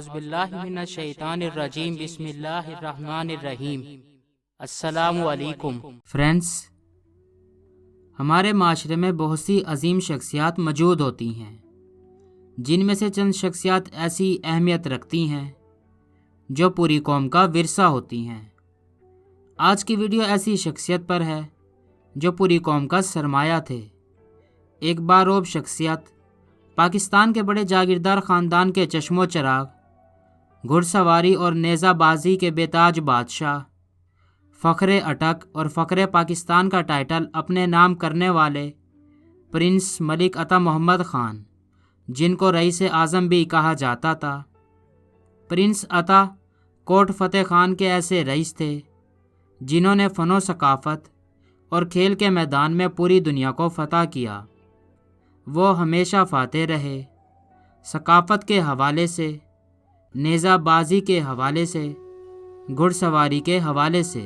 اعوذ باللہ من الشیطان الرجیم بسم اللہ الرحمن الرحیم۔ السلام علیکم فرینڈز، ہمارے معاشرے میں بہت سی عظیم شخصیات موجود ہوتی ہیں، جن میں سے چند شخصیات ایسی اہمیت رکھتی ہیں جو پوری قوم کا ورثہ ہوتی ہیں۔ آج کی ویڈیو ایسی شخصیت پر ہے جو پوری قوم کا سرمایہ تھے، ایک باروب شخصیت، پاکستان کے بڑے جاگیردار خاندان کے چشم و چراغ، گھڑ سواری اور نیزہ بازی کے بے تاج بادشاہ، فخر اٹک اور فخر پاکستان کا ٹائٹل اپنے نام کرنے والے پرنس ملک عطا محمد خان، جن کو رئیس اعظم بھی کہا جاتا تھا۔ پرنس عطا کوٹ فتح خان کے ایسے رئیس تھے جنہوں نے فن و ثقافت اور کھیل کے میدان میں پوری دنیا کو فتح کیا۔ وہ ہمیشہ فاتح رہے، ثقافت کے حوالے سے، نیزہ بازی کے حوالے سے، گھڑ سواری کے حوالے سے۔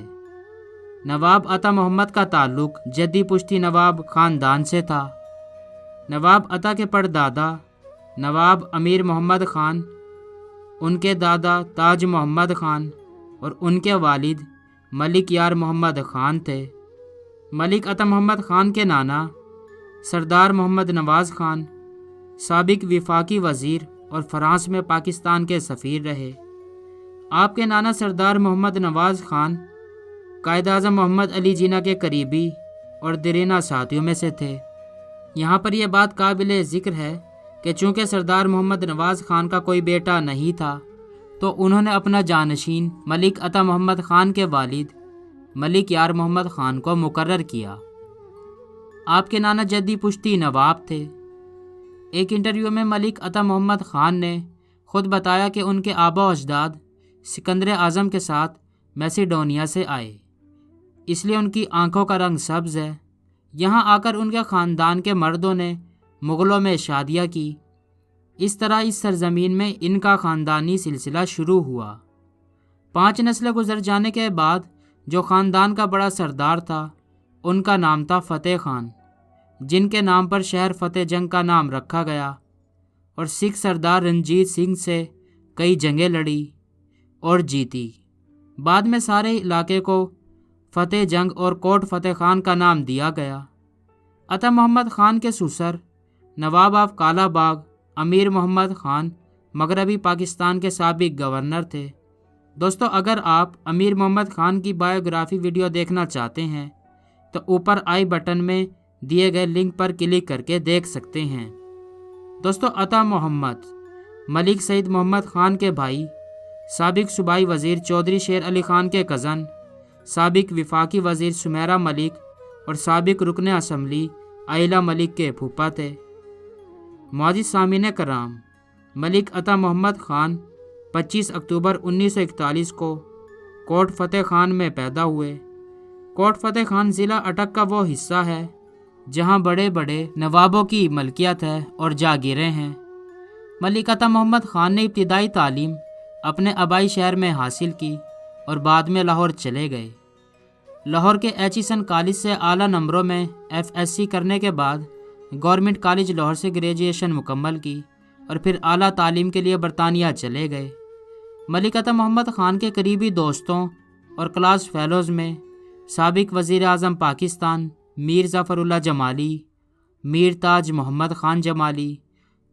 نواب عطا محمد کا تعلق جدی پشتی نواب خاندان سے تھا۔ نواب عطا کے پردادا نواب امیر محمد خان، ان کے دادا تاج محمد خان اور ان کے والد ملک یار محمد خان تھے۔ ملک عطا محمد خان کے نانا سردار محمد نواز خان سابق وفاقی وزیر اور فرانس میں پاکستان کے سفیر رہے۔ آپ کے نانا سردار محمد نواز خان قائد اعظم محمد علی جناح کے قریبی اور دیرینہ ساتھیوں میں سے تھے۔ یہاں پر یہ بات قابل ذکر ہے کہ چونکہ سردار محمد نواز خان کا کوئی بیٹا نہیں تھا، تو انہوں نے اپنا جانشین ملک عطا محمد خان کے والد ملک یار محمد خان کو مقرر کیا۔ آپ کے نانا جدی پشتی نواب تھے۔ ایک انٹرویو میں ملک عطا محمد خان نے خود بتایا کہ ان کے آبا و اجداد سکندر اعظم کے ساتھ میسیڈونیا سے آئے، اس لیے ان کی آنکھوں کا رنگ سبز ہے۔ یہاں آ کر ان کے خاندان کے مردوں نے مغلوں میں شادیاں کی۔ اس طرح اس سرزمین میں ان کا خاندانی سلسلہ شروع ہوا۔ 5 نسلیں گزر جانے کے بعد جو خاندان کا بڑا سردار تھا، ان کا نام تھا فتح خان، جن کے نام پر شہر فتح جنگ کا نام رکھا گیا، اور سکھ سردار رنجیت سنگھ سے کئی جنگیں لڑی اور جیتی۔ بعد میں سارے علاقے کو فتح جنگ اور کوٹ فتح خان کا نام دیا گیا۔ عطا محمد خان کے سسر نواب آف کالا باغ امیر محمد خان مغربی پاکستان کے سابق گورنر تھے۔ دوستو، اگر آپ امیر محمد خان کی بایوگرافی ویڈیو دیکھنا چاہتے ہیں تو اوپر آئی بٹن میں دیے گئے لنک پر کلک کر کے دیکھ سکتے ہیں۔ دوستو، عطا محمد ملک سعید محمد خان کے بھائی، سابق صوبائی وزیر چودھری شیر علی خان کے کزن، سابق وفاقی وزیر سمیرہ ملک اور سابق رکن اسمبلی آئلہ ملک کے پھوپھا تھے۔ معزز سامعین کرام، ملک عطا محمد خان 25 اکتوبر 1941 کو کوٹ فتح خان میں پیدا ہوئے۔ کوٹ فتح خان ضلع اٹک کا وہ حصہ ہے جہاں بڑے بڑے نوابوں کی ملکیت ہے اور جاگیریں ہیں۔ ملک عطا محمد خان نے ابتدائی تعلیم اپنے آبائی شہر میں حاصل کی اور بعد میں لاہور چلے گئے۔ لاہور کے ایچیسن کالج سے اعلیٰ نمبروں میں FSc کرنے کے بعد گورنمنٹ کالج لاہور سے گریجویشن مکمل کی اور پھر اعلیٰ تعلیم کے لیے برطانیہ چلے گئے۔ ملک عطا محمد خان کے قریبی دوستوں اور کلاس فیلوز میں سابق وزیر اعظم پاکستان میر ظفر اللہ جمالی، میر تاج محمد خان جمالی،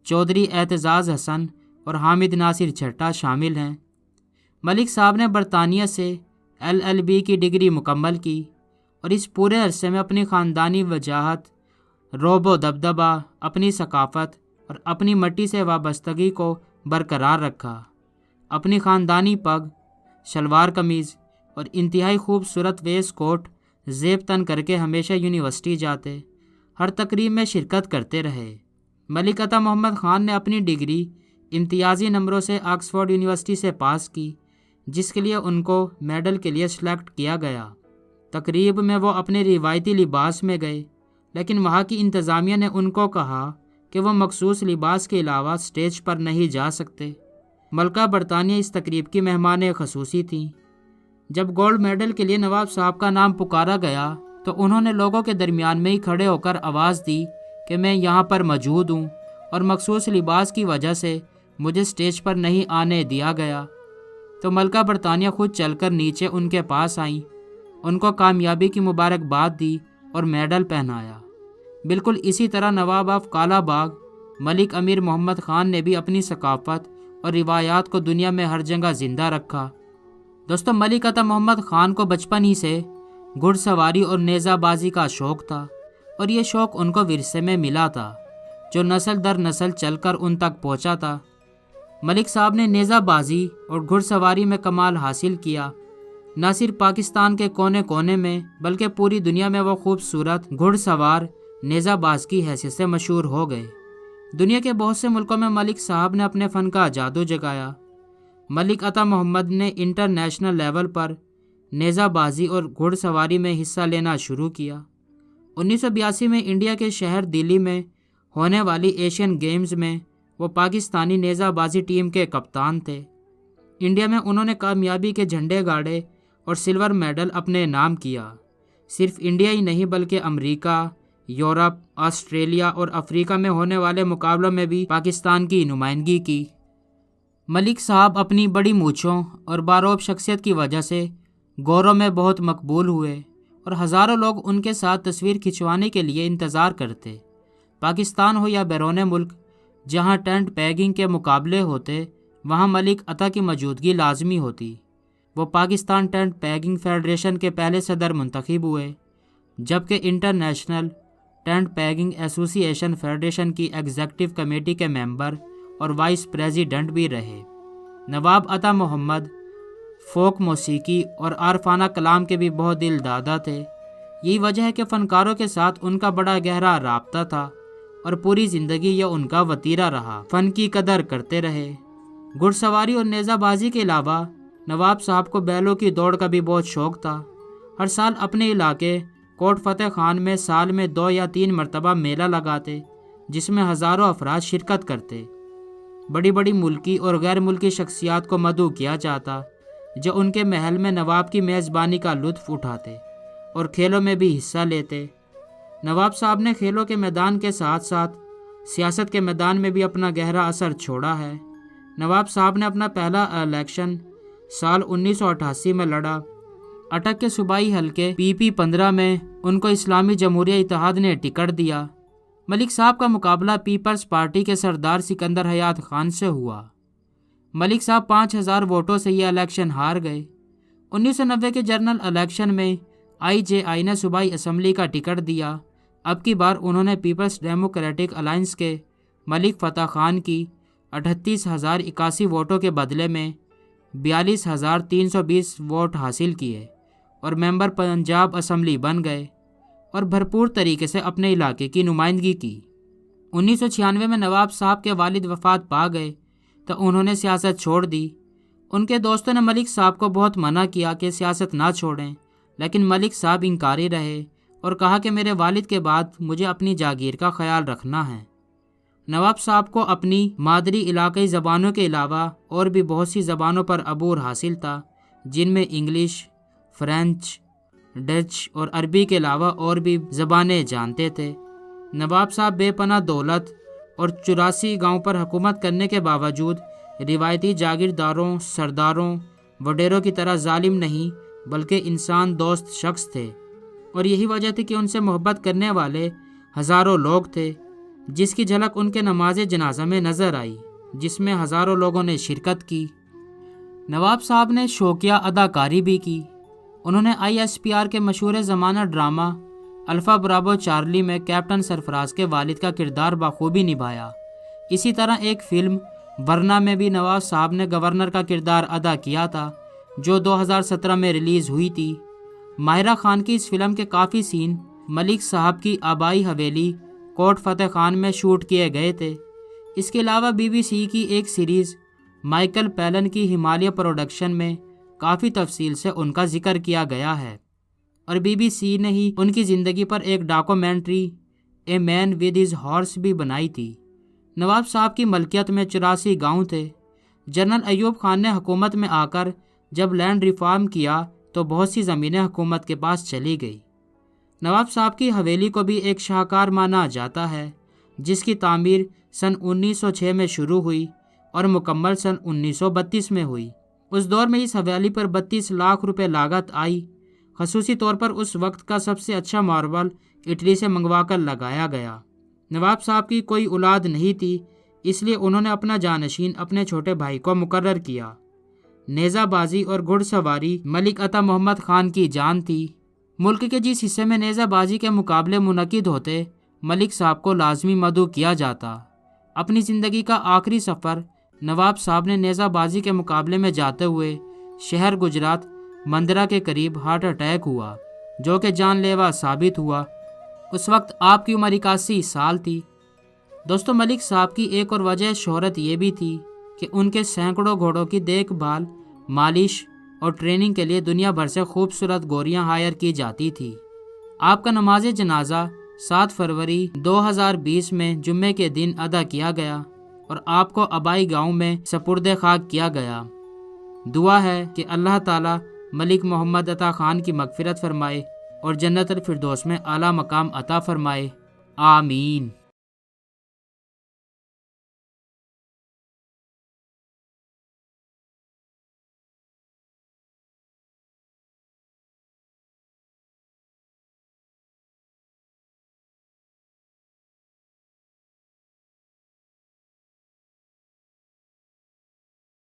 چودھری اعتزاز حسن اور حامد ناصر چھٹا شامل ہیں۔ ملک صاحب نے برطانیہ سے LLB کی ڈگری مکمل کی اور اس پورے عرصے میں اپنی خاندانی وجاہت، رعب و دبدبہ، اپنی ثقافت اور اپنی مٹی سے وابستگی کو برقرار رکھا۔ اپنی خاندانی پگ، شلوار قمیض اور انتہائی خوبصورت ویس کوٹ زیب تن کر کے ہمیشہ یونیورسٹی جاتے، ہر تقریب میں شرکت کرتے رہے۔ ملک عطا محمد خان نے اپنی ڈگری امتیازی نمبروں سے آکسفورڈ یونیورسٹی سے پاس کی، جس کے لیے ان کو میڈل کے لیے سلیکٹ کیا گیا۔ تقریب میں وہ اپنے روایتی لباس میں گئے، لیکن وہاں کی انتظامیہ نے ان کو کہا کہ وہ مخصوص لباس کے علاوہ سٹیج پر نہیں جا سکتے۔ ملکہ برطانیہ اس تقریب کی مہمان خصوصی تھیں۔ جب گولڈ میڈل کے لیے نواب صاحب کا نام پکارا گیا تو انہوں نے لوگوں کے درمیان میں ہی کھڑے ہو کر آواز دی کہ میں یہاں پر موجود ہوں اور مخصوص لباس کی وجہ سے مجھے سٹیج پر نہیں آنے دیا گیا، تو ملکہ برطانیہ خود چل کر نیچے ان کے پاس آئیں، ان کو کامیابی کی مبارکباد دی اور میڈل پہنایا۔ بالکل اسی طرح نواب آف کالا باغ ملک امیر محمد خان نے بھی اپنی ثقافت اور روایات کو دنیا میں ہر جگہ زندہ رکھا۔ دوستو، ملک عطا محمد خان کو بچپن ہی سے گھڑ سواری اور نیزہ بازی کا شوق تھا، اور یہ شوق ان کو ورثے میں ملا تھا جو نسل در نسل چل کر ان تک پہنچا تھا۔ ملک صاحب نے نیزہ بازی اور گھڑ سواری میں کمال حاصل کیا۔ نہ صرف پاکستان کے کونے کونے میں بلکہ پوری دنیا میں وہ خوبصورت گھڑ سوار نیزہ باز کی حیثیت سے مشہور ہو گئے۔ دنیا کے بہت سے ملکوں میں ملک صاحب نے اپنے فن کا جادو جگایا۔ ملک عطا محمد نے انٹرنیشنل لیول پر نیزہ بازی اور گھڑ سواری میں حصہ لینا شروع کیا۔ 1982 میں انڈیا کے شہر دلی میں ہونے والی ایشین گیمز میں وہ پاکستانی نیزہ بازی ٹیم کے کپتان تھے۔ انڈیا میں انہوں نے کامیابی کے جھنڈے گاڑے اور سلور میڈل اپنے نام کیا۔ صرف انڈیا ہی نہیں بلکہ امریکہ، یورپ، آسٹریلیا اور افریقہ میں ہونے والے مقابلوں میں بھی پاکستان کی نمائندگی کی۔ ملک صاحب اپنی بڑی مونچھوں اور باروب شخصیت کی وجہ سے گوروں میں بہت مقبول ہوئے اور ہزاروں لوگ ان کے ساتھ تصویر کھنچوانے کے لیے انتظار کرتے۔ پاکستان ہو یا بیرون ملک، جہاں ٹینٹ پیگنگ کے مقابلے ہوتے وہاں ملک عطا کی موجودگی لازمی ہوتی۔ وہ پاکستان ٹینٹ پیگنگ فیڈریشن کے پہلے صدر منتخب ہوئے، جبکہ انٹرنیشنل ٹینٹ پیگنگ ایسوسی ایشن فیڈریشن کی ایگزیکٹو کمیٹی کے ممبر اور وائس پریزیڈنٹ بھی رہے۔ نواب عطا محمد فوک موسیقی اور عارفانہ کلام کے بھی بہت دل دادا تھے۔ یہی وجہ ہے کہ فنکاروں کے ساتھ ان کا بڑا گہرا رابطہ تھا اور پوری زندگی یہ ان کا وتیرہ رہا، فن کی قدر کرتے رہے۔ گھڑ سواری اور نیزہ بازی کے علاوہ نواب صاحب کو بیلوں کی دوڑ کا بھی بہت شوق تھا۔ ہر سال اپنے علاقے کوٹ فتح خان میں سال میں 2 یا 3 مرتبہ میلہ لگاتے، جس میں ہزاروں افراد شرکت کرتے۔ بڑی بڑی ملکی اور غیر ملکی شخصیات کو مدعو کیا جاتا جو ان کے محل میں نواب کی میزبانی کا لطف اٹھاتے اور کھیلوں میں بھی حصہ لیتے۔ نواب صاحب نے کھیلوں کے میدان کے ساتھ ساتھ سیاست کے میدان میں بھی اپنا گہرا اثر چھوڑا ہے۔ نواب صاحب نے اپنا پہلا الیکشن سال 1988 میں لڑا۔ اٹک کے صوبائی حلقے PP-15 میں ان کو اسلامی جمہوریہ اتحاد نے ٹکٹ دیا۔ ملک صاحب کا مقابلہ پیپلز پارٹی کے سردار سکندر حیات خان سے ہوا۔ ملک صاحب 5000 ووٹوں سے یہ الیکشن ہار گئے۔ 1990 کے جنرل الیکشن میں IJI نے صوبائی اسمبلی کا ٹکٹ دیا۔ اب کی بار انہوں نے پیپلز ڈیموکریٹک الائنس کے ملک فتح خان کی 38,081 ووٹوں کے بدلے میں 42,320 ووٹ حاصل کیے اور ممبر پنجاب اسمبلی بن گئے اور بھرپور طریقے سے اپنے علاقے کی نمائندگی کی۔ 1996 میں نواب صاحب کے والد وفات پا گئے تو انہوں نے سیاست چھوڑ دی۔ ان کے دوستوں نے ملک صاحب کو بہت منع کیا کہ سیاست نہ چھوڑیں، لیکن ملک صاحب انکاری رہے اور کہا کہ میرے والد کے بعد مجھے اپنی جاگیر کا خیال رکھنا ہے۔ نواب صاحب کو اپنی مادری علاقائی زبانوں کے علاوہ اور بھی بہت سی زبانوں پر عبور حاصل تھا، جن میں انگلش، فرینچ، ڈچ اور عربی کے علاوہ اور بھی زبانیں جانتے تھے۔ نواب صاحب بے پناہ دولت اور 84 گاؤں پر حکومت کرنے کے باوجود روایتی جاگیرداروں، سرداروں، وڈیروں کی طرح ظالم نہیں بلکہ انسان دوست شخص تھے، اور یہی وجہ تھی کہ ان سے محبت کرنے والے ہزاروں لوگ تھے، جس کی جھلک ان کے نماز جنازہ میں نظر آئی، جس میں ہزاروں لوگوں نے شرکت کی۔ نواب صاحب نے شوقیہ اداکاری بھی کی۔ انہوں نے ISPR کے مشہور زمانہ ڈرامہ الفا برابو چارلی میں کیپٹن سرفراز کے والد کا کردار بخوبی نبھایا۔ اسی طرح ایک فلم ورنہ میں بھی نواب صاحب نے گورنر کا کردار ادا کیا تھا، جو 2017 میں ریلیز ہوئی تھی۔ ماہرہ خان کی اس فلم کے کافی سین ملک صاحب کی آبائی حویلی کوٹ فتح خان میں شوٹ کیے گئے تھے۔ اس کے علاوہ BBC کی ایک سیریز مائیکل پیلن کی ہمالیہ پروڈکشن میں کافی تفصیل سے ان کا ذکر کیا گیا ہے، اور BBC نے ہی ان کی زندگی پر ایک documentary a man with his horse بھی بنائی تھی۔ نواب صاحب کی ملکیت میں 84 گاؤں تھے۔ جنرل ایوب خان نے حکومت میں آ کر جب لینڈ ریفارم کیا تو بہت سی زمینیں حکومت کے پاس چلی گئی۔ نواب صاحب کی حویلی کو بھی ایک شاہکار مانا جاتا ہے، جس کی تعمیر سن 1906 میں شروع ہوئی اور مکمل سن 1932 میں ہوئی۔ اس دور میں اس حویلی پر 32 لاکھ روپے لاگت آئی۔ خصوصی طور پر اس وقت کا سب سے اچھا ماربل اٹلی سے منگوا کر لگایا گیا۔ نواب صاحب کی کوئی اولاد نہیں تھی، اس لیے انہوں نے اپنا جانشین اپنے چھوٹے بھائی کو مقرر کیا۔ نیزہ بازی اور گھڑ سواری ملک عطا محمد خان کی جان تھی۔ ملک کے جس حصے میں نیزہ بازی کے مقابلے منعقد ہوتے، ملک صاحب کو لازمی مدعو کیا جاتا۔ اپنی زندگی کا آخری سفر نواب صاحب نے نیزہ بازی کے مقابلے میں جاتے ہوئے شہر گجرات مندرا کے قریب ہارٹ اٹیک ہوا، جو کہ جان لیوا ثابت ہوا۔ اس وقت آپ کی عمر 81 سال تھی۔ دوستو، ملک صاحب کی ایک اور وجہ شہرت یہ بھی تھی کہ ان کے سینکڑوں گھوڑوں کی دیکھ بھال، مالش اور ٹریننگ کے لیے دنیا بھر سے خوبصورت گوریاں ہائر کی جاتی تھی۔ آپ کا نماز جنازہ 7 فروری 2020 میں جمعے کے دن ادا کیا گیا اور آپ کو آبائی گاؤں میں سپرد خاک کیا گیا۔ دعا ہے کہ اللہ تعالی ملک محمد عطا خان کی مغفرت فرمائے اور جنت الفردوس میں اعلیٰ مقام عطا فرمائے، آمین۔